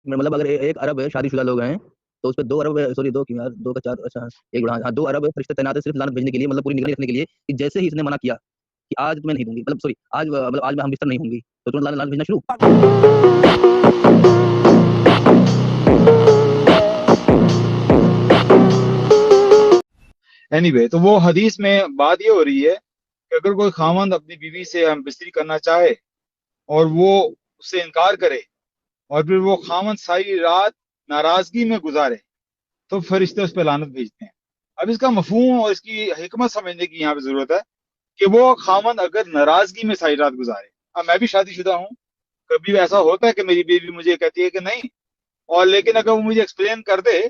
مطلب اگر ایک ارب شادی شدہ لوگ ہیں تو اس پہ 2 ارب سوری 2 اچھا 1 ہاں 2 ارب فرشتے تعینات ہیں صرف لعنت بھیجنے کے لیے، مطلب پوری نگرانی رکھنے کے لیے کہ جیسے ہی اس نے منع کیا کہ آج میں نہیں دوں گی، مطلب سوری آج مطلب آج میں ہم بستر نہیں ہوں گی، تو ترنت لعنت بھیجنا شروع۔ anyway تو وہ حدیث میں بات یہ ہو رہی ہے کہ اگر کوئی خاوند اپنی بیوی سے ہم بستری کرنا چاہے اور وہ اس سے انکار کرے اور پھر وہ خاوند ساری رات ناراضگی میں گزارے تو فرشتے اس پہ لعنت بھیجتے ہیں۔ اب اس کا مفہوم اور اس کی حکمت سمجھنے کی یہاں پہ ضرورت ہے کہ وہ خاوند اگر ناراضگی میں ساری رات گزارے، اب میں بھی شادی شدہ ہوں، کبھی ایسا ہوتا ہے کہ میری بیوی مجھے کہتی ہے کہ نہیں، اور لیکن اگر وہ مجھے ایکسپلین کر دے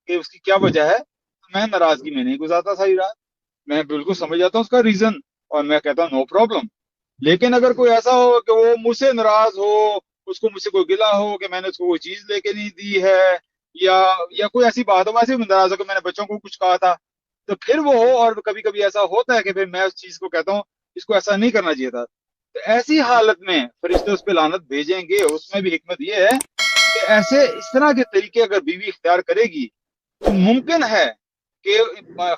کہ اس کی کیا وجہ ہے تو میں ناراضگی میں نہیں گزارتا ساری رات، میں بالکل سمجھ جاتا ہوں اس کا ریزن اور میں کہتا ہوں نو پرابلم۔ لیکن اگر کوئی ایسا ہو کہ وہ مجھ سے ناراض ہو، اس کو مجھ سے کوئی گلہ ہو کہ میں نے اس کو کوئی چیز لے کے نہیں دی ہے، یا کوئی ایسی بات ہو، ویسے بھی ناراض ہو کہ میں نے بچوں کو کچھ کہا تھا، تو پھر وہ ہو، اور کبھی کبھی ایسا ہوتا ہے کہ پھر میں اس چیز کو کہتا ہوں اس کو ایسا نہیں کرنا چاہیے تھا، تو ایسی حالت میں فرشتے اس پہ لعنت بھیجیں گے۔ اس میں بھی حکمت یہ ہے کہ ایسے اس طرح کے طریقے اگر بیوی اختیار کرے گی تو ممکن ہے کہ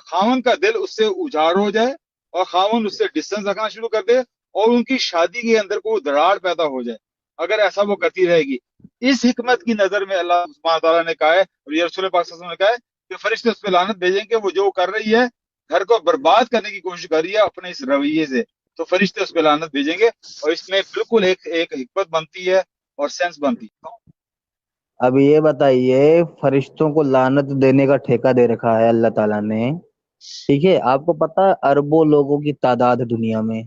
خاوند کا دل اس سے اجاڑ ہو جائے اور خاوند اس سے ڈسٹنس رکھنا شروع کر دے اور ان کی شادی کے اندر کوئی دراڑ پیدا ہو جائے اگر ایسا وہ کرتی رہے گی۔ اس حکمت کی نظر میں اللہ سبحانہ تعالیٰ نے کہا ہے اور یہ رسول پاک صلی اللہ علیہ وسلم نے کہا ہے کہ فرشتے اس پہ لعنت بھیجیں گے، وہ جو کر رہی ہے گھر کو برباد کرنے کی کوشش کر رہی ہے اپنے اس رویے سے، تو فرشتے اس پہ لعنت بھیجیں گے، اور اس میں بالکل ایک حکمت بنتی ہے اور سینس بنتی ہے۔ اب یہ بتائیے، فرشتوں کو لعنت دینے کا ٹھیکہ دے رکھا ہے اللہ تعالیٰ نے، ٹھیک ہے؟ آپ کو پتا اربوں لوگوں کی تعداد ہے دنیا میں،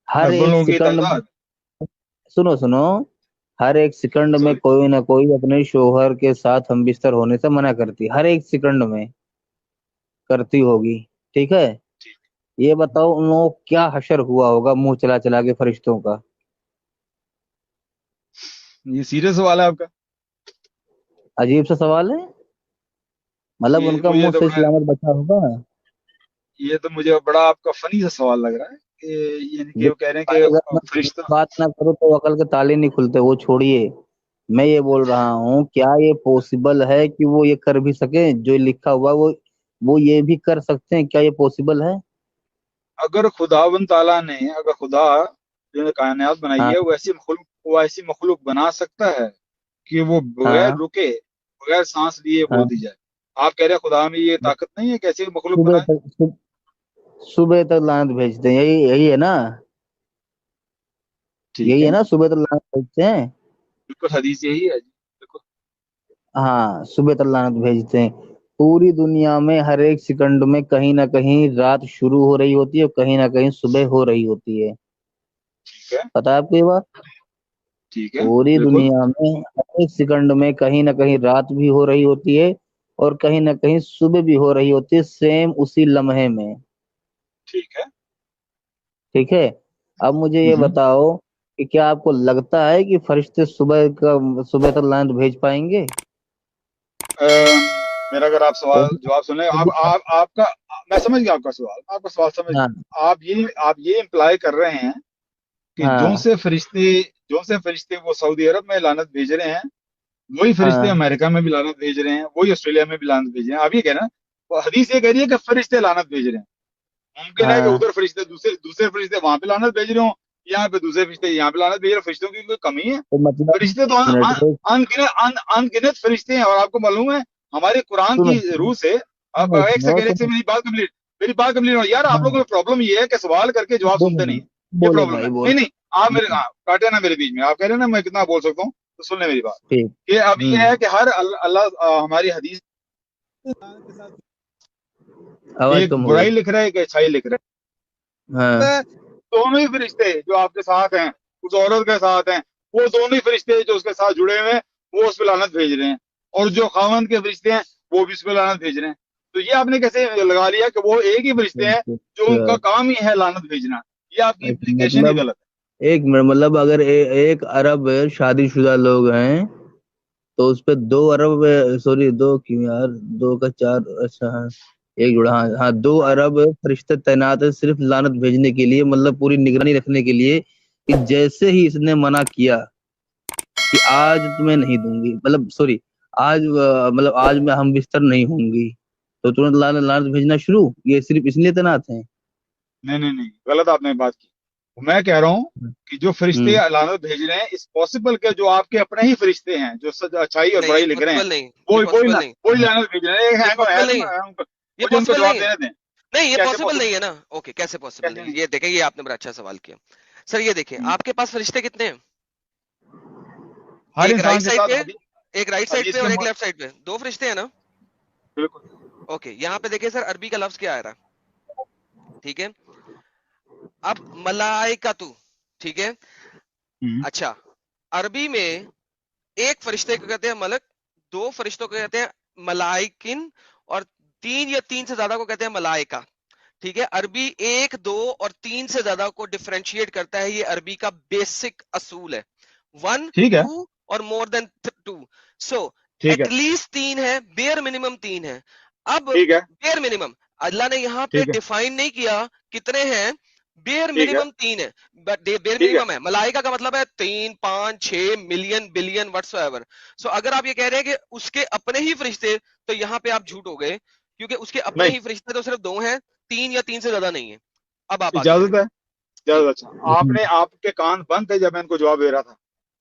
ہر اربوں ایک لوگوں کی سیکنڈ تعداد، میں، سنو ہر ایک سیکنڈ میں سوری، کوئی نہ کوئی اپنے شوہر کے ساتھ ہم بستر ہونے سے منع کرتی، ہر ایک سیکنڈ میں کرتی ہوگی، ٹھیک ہے؟ یہ بتاؤ ان لوگوں کو کیا حشر ہوا ہوگا منہ چلا چلا کے فرشتوں کا؟ یہ سیریس سوال ہے آپ کا؟ عجیب سا سوال ہے، مطلب ان یہ کا مجھے منہ تو سے بڑا سلامت بچا ہوگا۔ مجھے بڑا آپ کا فنی سا سوال لگ رہا ہے کہ یعنی کہ وہ کہہ رہے ہیں کہ اگر میں فرشتہ، بات نہ کروں تو عقل کے تالے نہیں کھلتے، وہ چھوڑیے، میں یہ بول رہا ہوں کیا یہ پوسیبل ہے کہ وہ یہ کر بھی سکیں جو لکھا ہوا وہ یہ بھی کر سکتے ہیں؟ کیا یہ پوسیبل ہے؟ اگر خداوند تعالیٰ نے، اگر خدا جو نے کائنات بنائی ہاں ہے وہ ایسی مخلوق بنا سکتا ہے کہ وہ بغیر ہاں، رکے، بغیر سانس لیے ہاں، بول دی جائے؟ آپ کہہ رہے ہیں خدا میں یہ طاقت نہیں ہے کہ ایسی مخلوق صبح بنائے؟ تک صبح تک لعنت بھیجتے ہیں، یہی ہے نا؟ ٹھیک یہی ہے، ہے نا، صبح تک لعنت بھیجتے ہیں؟ بالکل حدیث یہی ہے جی، بالکل۔ ہاں، صبح تک لعنت بھیجتے ہیں۔ پوری دنیا میں ہر ایک سیکنڈ میں کہیں نہ کہیں رات شروع ہو رہی ہوتی ہے اور کہیں نہ کہیں صبح ہو رہی ہوتی ہے، ٹھیک ہے، پتا ہے آپ کو یہ بات؟ ٹھیک ہے، پوری بالکل، دنیا میں ہر ایک سیکنڈ میں کہیں نہ کہیں رات بھی ہو رہی ہوتی ہے اور کہیں نہ کہیں صبح بھی ہو رہی ہوتی ہے، سیم اسی لمحے میں، ٹھیک ہے۔ ٹھیک ہے؟ اب مجھے یہ بتاؤ کہ کیا آپ کو لگتا ہے کہ فرشتے صبح تک لعنت بھیج پائیں گے؟ میرا اگر آپ سوال جواب سنیں، آپ کا، میں سمجھ گیا آپ کا سوال، آپ کا سوال سمجھ ہاں گیا۔ آپ یہ امپلائی کر رہے ہیں کہ ہاں جو سے فرشتے وہ سعودی عرب میں لعنت بھیج رہے ہیں، وہی فرشتے ہاں امریکہ میں بھی لعنت بھیج رہے ہیں، وہی آسٹریلیا میں بھی لعنت بھیج رہے ہیں۔ آپ یہ کہہ رہے ہیں، وہ حدیث یہ کہہ رہی ہے کہ فرشتے لعنت بھیج رہے ہیں، ممکن ہے کہ ہاں، ادھر فرشتے دوسرے فرشتے وہاں پہ لعنت بھیج رہے ہوں، یہاں پہ دوسرے فرشتے یہاں پہ لعنت بھیج رہے ہیں۔ فرشتوں کی کوئی کمی ہے؟ تو مطلب فرشتے تو ایک منٹ، انگنت فرشتے ہیں، اور آپ کو معلوم ہے ہمارے قرآن سنو کی روح سے، اب ایک سنو سیکنڈ سنو، سے میری بات کمپلیٹ ہو یار، آپ ہاں، لوگوں کو پرابلم یہ ہے کہ سوال کر کے جواب بولو سنتے نہیں بھائی، ہیں، یہ بولو پرابلم ہے۔ بھائی، نہیں بولو، نہیں، آپ میرے کاٹے نا میرے بیچ میں، آپ کہہ رہے ہیں نا میں کتنا بول سکتا ہوں، تو سن لیں میری بات ٹھیک، کہ اب یہ ہے کہ ہر اللہ ہماری حدیث کے ساتھ آواز ایک کم ہو گئی، برائی لکھ رہا ہے ایک اچھائی لکھ رہا ہاں، ہے، دونوں ہی فرشتے جو آپ کے ساتھ ہیں، اس عورت کے ساتھ ہیں، وہ دونوں ہی فرشتے جو اس کے ساتھ جڑے ہوئے ہیں وہ اس پہ لعنت بھیج رہے ہیں، اور جو خاوند کے فرشتے ہیں وہ بھی اس پہ لعنت بھیج رہے ہیں۔ تو یہ آپ نے کیسے لگا لیا کہ وہ ایک ہی فرشتے ہیں جو ان کا کام ہی ہے لعنت بھیجنا؟ یہ آپ کی امپلیکیشن ہی مطلب غلط ایک منٹ، مطلب اگر ایک ارب شادی شدہ لوگ ہیں تو اس پہ 2 ارب، سوری 2 کیوں یار، 2 کا 4، اچھا ہاں ایک جوڑا، ہاں ہاں 2 ارب فرشتے تعینات ہے صرف لعنت بھیجنے کے لیے، مطلب پوری نگرانی رکھنے کے لیے کہ جیسے ہی اس نے منع کیا کہ آج تمہیں نہیں دوں گی، مطلب سوری، آج مطلب آج میں ہم بستر نہیں ہوں گی، تو ترنت لعنت بھیجنا شروع، یہ صرف اس لیے تنات ہیں؟ نہیں، غلط آپ نے بات کی. میں کہہ رہا ہوں کہ جو فرشتے ہوں لعنت بھیج رہے ہیں اس پاسبل کے جو آپ کے اپنے ہی فرشتے ہیں جو اچھائی اور نہیں یہ برائی لکھ رہے ہیں پاسبل نہیں، یہ وہی پاسبل نہیں، وہی لعنت بھیج رہے ہیں. یہ پاسبل نہیں ہے، یہ مجھے ان کو پاسبل نہیں جواب ہے، دینے دیں. نہیں یہ کیسے پاسبل نہیں ہے نا. اوکے کیسے پاسبل کیسے نہیں؟ نہیں؟ یہ دیکھیں، یہ آپ نے بڑا اچھا سوال کیا سر. یہ دیکھیں آپ کے پاس فرشتے کتنے ہیں؟ ہر ایک رائٹ انسان کے سائڈ ساتھ پہ، ایک رائٹ سائڈ پہ حدیث کے اور ایک لیفٹ سائڈ پہ، دو فرشتے ہیں نا. بالکل اوکے یہاں پہ دیکھیں سر، عربی کا لفظ کیا آ رہا ہے؟ ٹھیک ہے، اب ملائکتو، ٹھیک ہے. اچھا عربی میں ایک فرشتے کو کہتے ہیں ملک، دو فرشتوں کو کہتے ہیں ملائکن، اور تین یا تین سے زیادہ کو کہتے ہیں ملائکہ. ٹھیک ہے، عربی ایک، دو اور تین سے زیادہ کو ڈفرینشیٹ کرتا ہے، یہ عربی کا بیسک اصول ہے. ون، ٹھیک ہے ٹو اور مور دین ٹو. سو ٹھیک ہے ایٹ لیسٹ تین ہے، بیئر منیمم تین ہے. اب ٹھیک ہے بیئر منیمم اللہ نے یہاں پہ ٹھیک ہے ڈیفائن نہیں کیا کتنے ہیں، بیئر ٹھیک ہے منیمم تین ہے. بیئر ٹھیک ہے منیمم ہے. ملائکہ کا مطلب ہے 3، 5، 6 ملین بلین وٹس ایور. سو اگر آپ یہ کہہ رہے ہیں کہ اس کے اپنے ہی فرشتے، تو یہاں پہ آپ جھوٹ ہو گئے، کیونکہ اس کے اپنے نہیں ہی فرشتے تو صرف دو ہیں، تین یا تین سے زیادہ نہیں ہے. اب آپ آگے چلیں اجازت ہے جی. اجازت. اچھا آپ کے کان بند تھے جب میں ان کو جواب دے رہا تھا.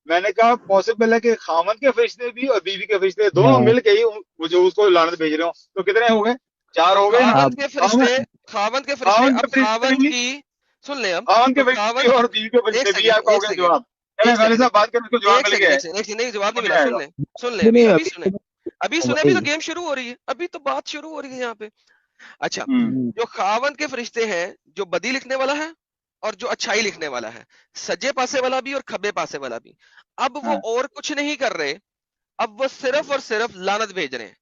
میں نے کہا پاسبل ہے کہ خاوند کے فرشتے بھی اور بیوی کے فرشتے دونوں ہاں مل کے ہی وہ جو اس کو لعنت بھیج رہے ہوں تو کتنے ہو گئے؟ 4 ہو گئے نا. آپ خاوند کے فرشتے، خاوند کے فرشتے، خاوند اب کے فرشتے خاوند بھی کی سن لیں. اب خاوند تو کے فرشتے بھی خاوند، اور بیوی کے ایک فرشتے بھی سیکنڈ آپ کا ہو ایک گیا سیکنڈ جواب. چلیں ایک غالب سیکنڈ صاحب بات کریں اس کو جواب ایک مل سیکنڈ گیا ہے. ایک سیکنڈ ایک سیکنڈ نہیں جواب ہو نہیں ملا. جائے سن گا. لیں سن لیں، ابھی سنیں، ابھی سنیں، ابھی تو وہی گیم شروع ہو رہی ہے، ابھی تو بات شروع ہو رہی ہے یہاں پہ. اچھا ہوں جو خاوند کے فرشتے ہیں، جو بدی لکھنے والا ہے اور جو اچھائی لکھنے والا ہے، سجے پاسے والا بھی اور کھبے پاسے والا بھی، اب وہ ہاں اور کچھ نہیں کر رہے، اب وہ صرف اور صرف لعنت بھیج رہے ہیں.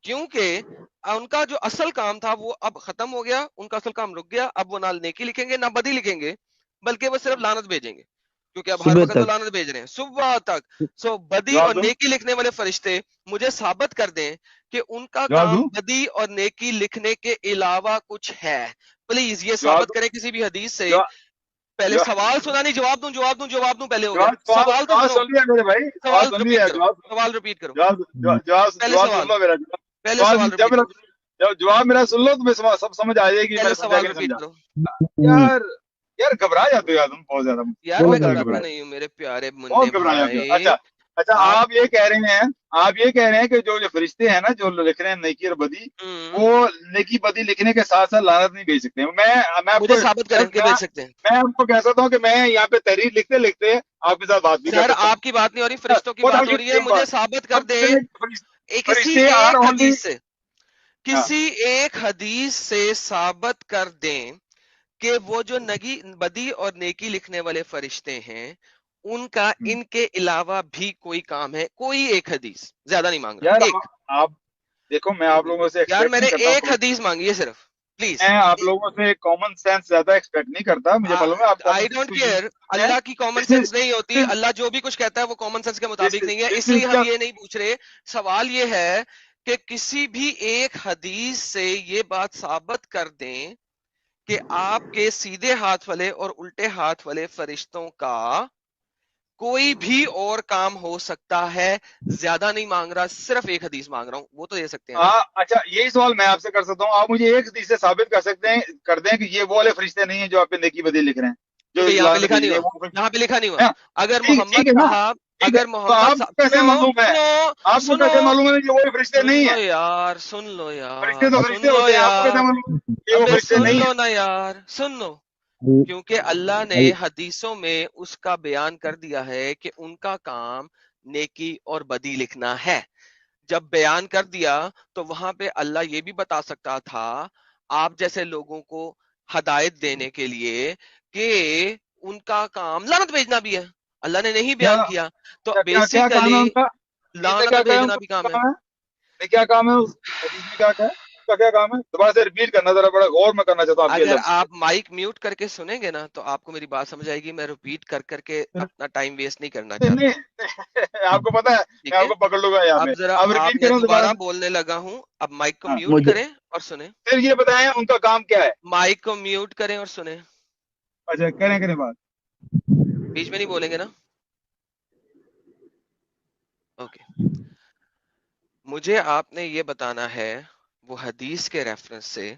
کیونکہ ان کا جو اصل کام تھا وہ اب ختم ہو گیا، ان کا اصل کام رک گیا. اب وہ نہ نیکی لکھیں گے نہ بدی لکھیں گے، بلکہ وہ صرف لعنت بھیجیں گے، کیونکہ اب ہر صبح وقت وہ تک. لعنت بھیج رہے ہیں صبح تک. سو بدی جواب اور دوں نیکی لکھنے والے فرشتے مجھے ثابت کر دیں کہ ان کا جواب کام دوں بدی اور نیکی لکھنے کے علاوہ کچھ ہے. پلیز یہ جواب ثابت کریں کسی بھی حدیث سے. دوں پہلے جواب سوال سنا نہیں، جواب دوں پہلے ہو گیا. جواب سوال سوال تو سوال سنو، سن لیا میرے بھائی. سوال سوال سن رپیٹ لیا. کرو، جواب سوال رپیٹ کرو. جواب پہلے جواب سن سوال، لو میرا. پہلے جواب سوال جب رپیٹ میرا کرو، جواب میرا سن لو تو میں سب سمجھ آ جائے گی میں پہلے نے سمجھا سوال کہ نہیں رپیٹ سمجھا. کرو. یار یار گھبرا جاتے ہو یار تم بہت زیادہ. یار میں بہت زیادہ گھبراتا گھبرا نہیں ہوں میرے پیارے منے بہت گھبرا جاتے ہو. بھائی. اچھا اچھا آپ آپ یہ کہہ رہے ہیں کہ جو فرشتے ہیں نا جو لکھ رہے ہیں نیکی اور بدی وہ نیکی بدی لکھنے کے ساتھ ساتھ لعنت نہیں بھیج سکتے. میں آپ کو مجھے ثابت کریں کہ بھیج سکتے ہیں. میں آپ کو کہہ سکتا ہوں کہ میں یہاں پہ تحریر لکھتے لکھتے آپ کے ساتھ بات بھی کر سر سکتا آپ کی بات نہیں ہو رہی، ہوں. فرشتوں کی What بات are ہو you رہی ہے. saying مجھے about- ثابت کر اب دیں کسی فرشتے are ایک only حدیث سے، ہاں کسی ایک حدیث سے ثابت کر دیں کہ وہ جو بدی اور نیکی لکھنے والے فرشتے ہیں ان کا ان کے علاوہ بھی کوئی کام ہے. کوئی ایک حدیث، زیادہ نہیں مانگ یار رہا، ایک. آپ دیکھو میں آپ لوگوں سے یار ایکسپیکٹ میں نہیں نے کرتا ایک ہوں. حدیث مانگی ہے صرف، پلیز. میں آپ لوگوں سے کامن سینس زیادہ ایکسپیکٹ نہیں کرتا. مجھے معلوم ہے آپ آئی کامن سینس ڈونٹ کو یوز کیئر، کرتے ہیں. اللہ کی کامن دس سینس نہیں ہوتی. از اللہ جو بھی کچھ کہتا ہے وہ کامن سینس کے دس مطابق نہیں ہے، اس دس لیے از ہم جسٹ یہ نہیں پوچھ رہے. سوال یہ ہے کہ کسی بھی ایک حدیث سے یہ بات ثابت کر دیں کہ آپ کے سیدھے ہاتھ والے اور الٹے ہاتھ والے فرشتوں کا کوئی بھی اور کام ہو سکتا ہے. زیادہ نہیں مانگ رہا، صرف ایک حدیث مانگ رہا ہوں، وہ تو دے سکتے ہیں نا. اچھا یہی سوال میں آپ سے کر سکتا ہوں. آپ مجھے ایک حدیث سے ثابت کر سکتے ہیں کر دیں کہ یہ وہ والے فرشتے نہیں ہیں جو آپ پہ نیکی بدی لکھ رہے ہیں جو کیونکہ یہاں پہ لعنت لکھا بھیج نہیں رہے ہوا، ہیں وہ یہاں پہ لکھا نہیں ہوا. ہاں، اگر ٹھیک محمد ہے نا. صاحب، ٹھیک ہے اگر تو محمد آپ کو صاحب کیسے سنو معلوم ہے سنو آپ کو سنو کیسے معلوم ہے کہ وہ فرشتے سن نہیں لو ہیں؟ یار، سن لو فرشتے یار، تو سن فرشتے لو ہوتے ہیں. آپ کو کیسے یار، معلوم ہے کہ وہ ابے فرشتے سن نہیں لو ہیں؟ نا یار، سن لو. کیونکہ اللہ نے حدیثوں میں اس کا بیان کر دیا ہے کہ ان کا کام نیکی اور بدی لکھنا ہے. جب بیان کر دیا تو وہاں پہ اللہ یہ بھی بتا سکتا تھا آپ جیسے لوگوں کو ہدایت دینے کے لیے کہ ان کا کام لعنت بھیجنا بھی ہے. اللہ نے نہیں کیا بیان کیا، تو کیا کام ہے بیسیکلی ان کا؟ حدیث میں لعنت کیا کہا ہے ان بھیجنا کا بھی کام ہے. کام ہے؟ یہ کیا کام ہے؟ حدیث میں کیا کہا ہے اس کا کیا کام ہے؟ دوبارہ سے ریپیٹ کرنا ذرا بڑا غور میں کرنا چاہتا ہوں آپ کے اگر لفظ. آپ مائک میوٹ کر کے سنیں گے نا تو آپ کو میری بات سمجھ آئے گی. میں ریپیٹ کر کے اپنا ٹائم ویسٹ نہیں کرنا چاہتا. نہیں آپ کو پتا ہے میں ٹھیک آپ ہے، کو پکڑ لوں گا یہاں اب پہ. ذرا آپ آپ ریپیٹ میں کریں دوبارہ دوبارہ سے. بولنے لگا ہوں، اب مائک کو ہاں میوٹ مجھے کریں اور سنیں. پھر یہ بتائیں ان کا کام کیا ہے. مائک کو میوٹ کریں اور سنیں. اچھا کریں بات. بیچ میں نہیں بولیں گے نا. اوکے مجھے آپ نے یہ بتانا ہے وہ حدیث کے ریفرنس سے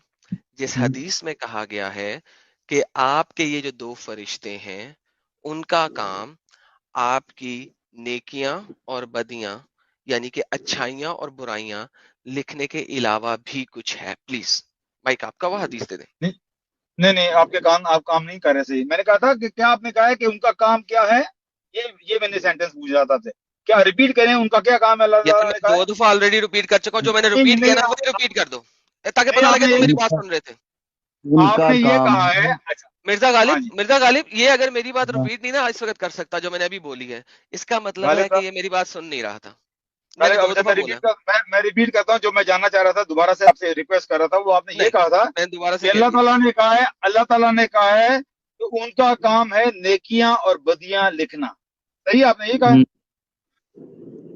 جس حدیث میں کہا گیا ہے کہ آپ کے یہ جو دو فرشتے ہیں ان کا کام آپ کی نیکیاں اور بدیاں یعنی کہ اچھائیاں اور برائیاں لکھنے کے علاوہ بھی کچھ ہے. پلیز مائک آپ کا وہ حدیث دے دیں. نہیں آپ کام نہیں کر رہے صحیح. میں نے کہا تھا کہ کیا آپ نے کہا ہے کہ ان کا کام کیا ہے؟ یہ میں نے سینٹنس پوچھ رہا تھا. کیا ریپیٹ کریں ان کا کیا کام ہے؟ اللہ یہ تو تعالیٰ نے میں کہا ہے. دو دفعہ آلریڈی ریپیٹ کر چکا ہوں. جو میں نے نہیں ریپیٹ کیا نہیں نا وہی ریپیٹ کر دو تاکہ نہیں پتہ آپ لگے نے تم میری بات سن رہے تھے. ان آپ کا نے یہ کام کہا ہے. اچھا مرزا غالب یہ اگر میری بات ہاں، ریپیٹ نہیں نا اس وقت کر سکتا جو میں نے ابھی بولی ہے اس کا مطلب ہے غالب کہ صاحب، یہ میری بات سن نہیں رہا تھا. میں نے دو دفعہ بولا. میں ریپیٹ کرتا ہوں جو میں جاننا چاہ رہا تھا. دوبارہ سے آپ سے ریکویسٹ کر رہا تھا. وہ آپ نے یہ نہیں کہا تھا میں نے دوبارہ سے کہ کہہ اللہ دیا. تعالیٰ نے کہا ہے، اللہ تعالیٰ نے کہا ہے کہ ان کا کام ہے نیکیاں اور بدیاں لکھنا. صحیح آپ نے یہ کہا،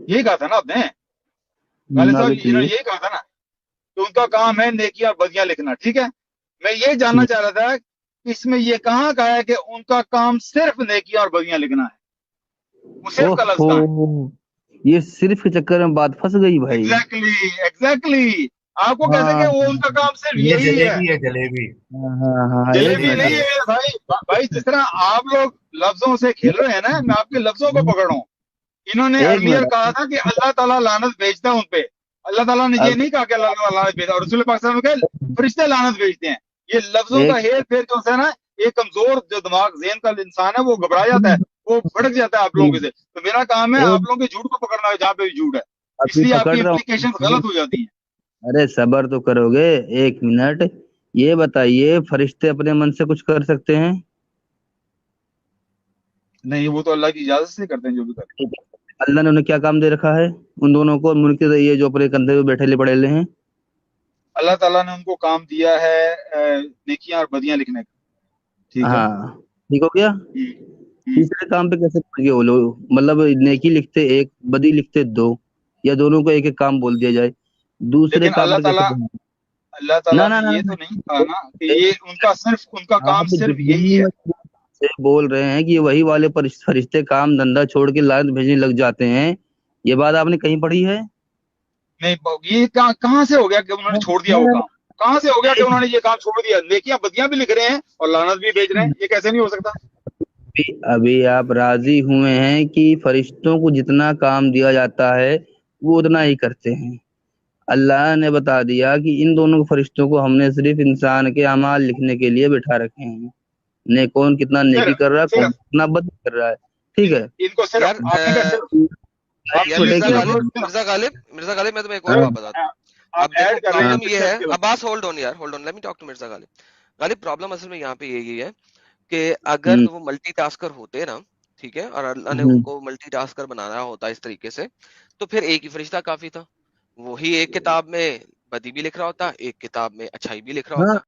یہی کہا تھا نا آپ نے غالب صاحب؟ آگے انہوں نے چلیے. یہی کہا تھا نا کہ ان کا کام ہے نیکیاں اور بدیاں لکھنا. ٹھیک ہے، میں یہ جاننا چاہ رہا تھا کہ اس میں یہ کہاں کہا ہے کہ ان کا کام صرف نیکیاں اور بدیاں لکھنا ہے؟ وہ صرف کا لفظ کہاں ہے؟ اوہو، یہ صرف کے چکر میں بات پھنس گئی بھائی. ایگزیکٹلی آپ کو کیسے ہاں کہ وہ ان کا کام صرف یہ یہی ہے؟ جلیبی ہے، جلیبی. ہاں ہاں ہاں، ایک جلیبی منٹ. نہیں ہے بھائی جس طرح آپ لوگ لفظوں سے کھیل رہے ہیں نا، میں آپ کے لفظوں کو پکڑ رہا ہوں. انہوں نے ایک ارلیئر منٹ. کہا تھا کہ اللہ تعالیٰ لعنت بھیجتا ہے ان پہ. اللہ تعالیٰ نے یہ اب نہیں کہا کہ اللہ تعالیٰ لعنت بھیجتا ہے. اور رسول پاک صلی اللہ علیہ وسلم نے کہا فرشتے لعنت بھیجتے ہیں. یہ لفظوں ایک کا ہیر پھیر جو ہے نا، ایک کمزور جو دماغ ذہن کا انسان ہے وہ گھبرا جاتا ہے، وہ بھڑک جاتا ہے آپ لوگوں سے. تو میرا کام ہے ایک آپ لوگوں کے جھوٹ کو پکڑنا ہے جہاں پہ بھی جھوٹ ہے. اس ابھی لیے آپ پکڑ کی رہا امپلیکیشن ہوں. غلط ہو جاتی ہیں. ارے صبر تو کرو گے. ایک منٹ. یہ بتائیے فرشتے اپنے من سے کچھ کر سکتے ہیں؟ نہیں، وہ تو اللہ کی اجازت سے کرتے ہیں جو بھی کرتے ٹھیک ہے. اللہ نے انہیں کیا کام دے رکھا ہے ان دونوں کو ملک کے یہ جو اپنے کندھے پہ بیٹھے لے پڑے لے ہیں؟ ہیں. اللہ تعالیٰ نے ان کو کام دیا ہے نیکیاں اور بدیاں لکھنے کا. ٹھیک ہے. ہاں ٹھیک ہو گیا. ہم۔ تیسرے کام پہ کیسے پڑ گئے وہ لوگ؟ مطلب نیکی لکھتے ایک، بدی لکھتے دو، یا دونوں کو ایک ایک کام بول دیا جائے. دوسرے لیکن کام پہ کیسے پڑ گئے؟ اللہ نہ تعالیٰ نہ نے نہ یہ تو نہیں کہا نا کہ یہ ان کا آپ کام صرف یہی جتنی ہے. سے بول رہے ہیں کہ یہ وہی والے فرشتے کام دھندا چھوڑ کے لعنت بھیجنے لگ جاتے ہیں. یہ بات آپ نے کہیں پڑھی ہے؟ نہیں، یہ کہاں سے ہو گیا کہ انہوں نے چھوڑ دیا وہ کام؟ کہاں سے ہو گیا کہ انہوں نے یہ کام چھوڑ دیا؟ نیکیاں بدیاں بھی لکھ رہے ہیں اور لعنت بھی بھیج رہے ہیں. یہ کیسے نہیں ہو سکتا؟ ابھی آپ راضی ہوئے ہیں کہ فرشتوں کو جتنا کام دیا جاتا ہے وہ اتنا ہی کرتے ہیں. اللہ نے بتا دیا کہ ان دونوں فرشتوں کو ہم نے صرف انسان کے اعمال لکھنے کے لیے بٹھا رکھے ہیں. کون کتنا نیکی کر رہا ہے، کون صرف کتنا بد کر رہا ہے. ٹھیک ہے. ان کو یار صرف آپ نے کہا صرف آپ یار چھوٹے مرزا کی غالب مرزا غالب میں تمہیں ایک اور ہاں بات بتاتا ہوں. آپ اب دیکھو ایڈ کر رہے ہیں پرابلم یہ ہے. پکچرز کے بعد. عباس ہولڈ آن یار، hold on, let me talk to Mirza Ghalib. Ghalib problem اصل میں یہاں پہ یہی ہے کہ اگر ہوں، وہ ملٹی ٹاسکر ہوتے نا، ٹھیک ہے، اور اللہ نے ہوں. ان کو ملٹی ٹاسکر بنانا ہوتا اس طریقے سے تو پھر ایک ہی فرشتہ کافی تھا. وہی ایک کتاب میں بدی بھی لکھ رہا ہوتا، ایک کتاب میں اچھائی بھی لکھ رہا ہاں ہوتا.